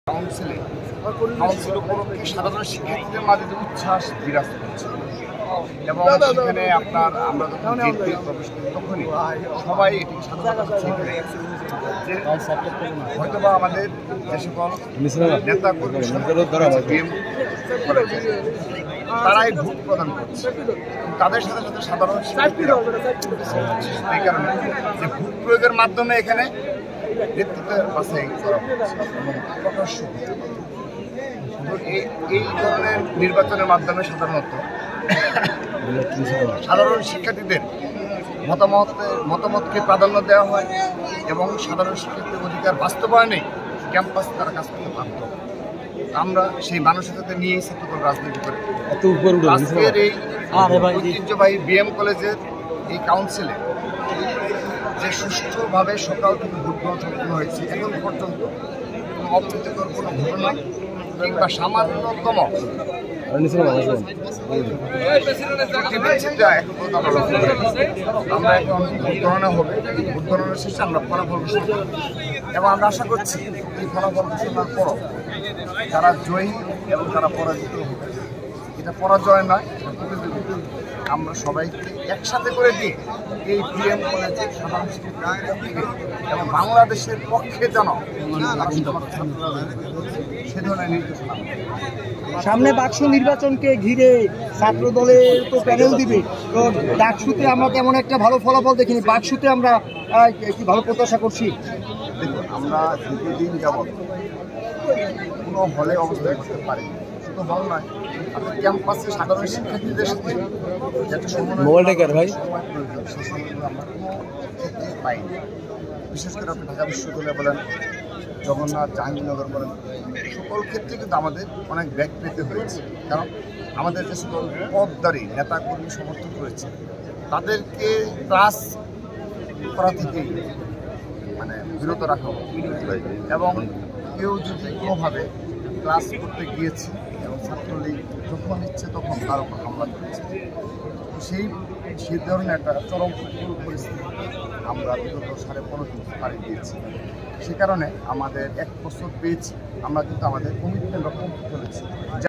Council উপলক্ষে সাধারণ শিক্ষার্থীদের মাঝে যে উচ্ছ্বাস বিরাজ করছে এবং সেখানে আপনার আমরা যখন গেট প্রবেশ করি তখনই সবাই এটি সাধারণত যে হয়তো বা আমাদের যে সকল নেতা কর্মী তারাই ভোট প্রদান করছে, তাদের সাথে সাথে সাধারণ শিক্ষার্থীরা এই কারণে যে ভোট প্রয়োগের মাধ্যমে এখানে নেতৃত্বের বাছাই করা হচ্ছে এবং প্রকাশ্য তো এই ধরনের নির্বাচনের মাধ্যমে সাধারণ শিক্ষার্থীদের মতামতকে প্রাধান্য দেওয়া হয় এবং সাধারণ শিক্ষার্থীর অধিকার বাস্তবায়নে ক্যাম্পাস তারা কাজ করতে পারত। আমরা সেই মানসিকতা নিয়েই ছাত্রদল রাজনীতি করি। আজকের এই ঐতিহ্যবাহী বিএম কলেজের এই কাউন্সিলে যে সুষ্ঠুভাবে সকাল থেকে ভোট গ্রহণ সম্পন্ন হয়েছে এখন পর্যন্ত কোনো অপ্রীতিকর কোনো ঘটনা কিংবা সামান্যতম আমরা এখন ভোট গণনা হবে, ভোট গণনার শেষে আমরা ফলাফল ঘোষণা করব এবং আমরা আশা করছি এই ফলাফল ঘোষণার পরও যারা জয়ী এবং তারা পরাজিত হবে এটা পরাজয় নয়, প্রতিযোগিতা। আমরা সবাইকে একসাথে করে দিই এই বিএম কলেজের সাধারণ শিক্ষার্থীদের এবং বাংলাদেশের পক্ষে যেন সে ধরনের নির্দেশনা। সামনে বাক্স নির্বাচনকে ঘিরে ছাত্র দলের তো প্যানেল দিবে, তো ডাকসুতে আমরা তেমন একটা ভালো ফলাফল দেখিনি, বাক্সুতে আমরা একটি ভালো প্রত্যাশা করছি। দেখুন, আমরা দীর্ঘদিন যাবৎ কোনো হলে অবস্থান করতে পারি, শুধু হল নয় আমাদের ক্যাম্পাসে সাধারণ শিক্ষার্থীদের সাথে যেটা সময় প্রয়োজন সেই সময়গুলো আমরা কোনো ক্ষেত্রেই পাইনি। বিশেষ করে আপনি ঢাকা বিশ্ববিদ্যালয় বলেন, জগন্নাথ, জাহাঙ্গীরনগর বলেন, সকল ক্ষেত্রে কিন্তু আমাদের অনেক ব্যাগ পেতে হয়েছে। কারণ আমাদের যে সকল পদদারী নেতাকর্মী সমর্থন করেছে তাদেরকে ক্লাস করা থেকেই বিরত রাখা হবে এবং কেউ যদি কোনোভাবে ক্লাস করতে গিয়েছে এবং ছাত্রলীগ যখন ইচ্ছে তখন তার উপর হামলা করেছে, সেই ধরনের একটা চরম পরিস্থিতি আমরা বিগত 15.5 দিন পাড়ি দিয়েছি। সে কারণে আমাদের 1 বছর পেয়েছি, আমরা কিন্তু আমাদের কমিটমেন্ট রক্ষণ চলেছি।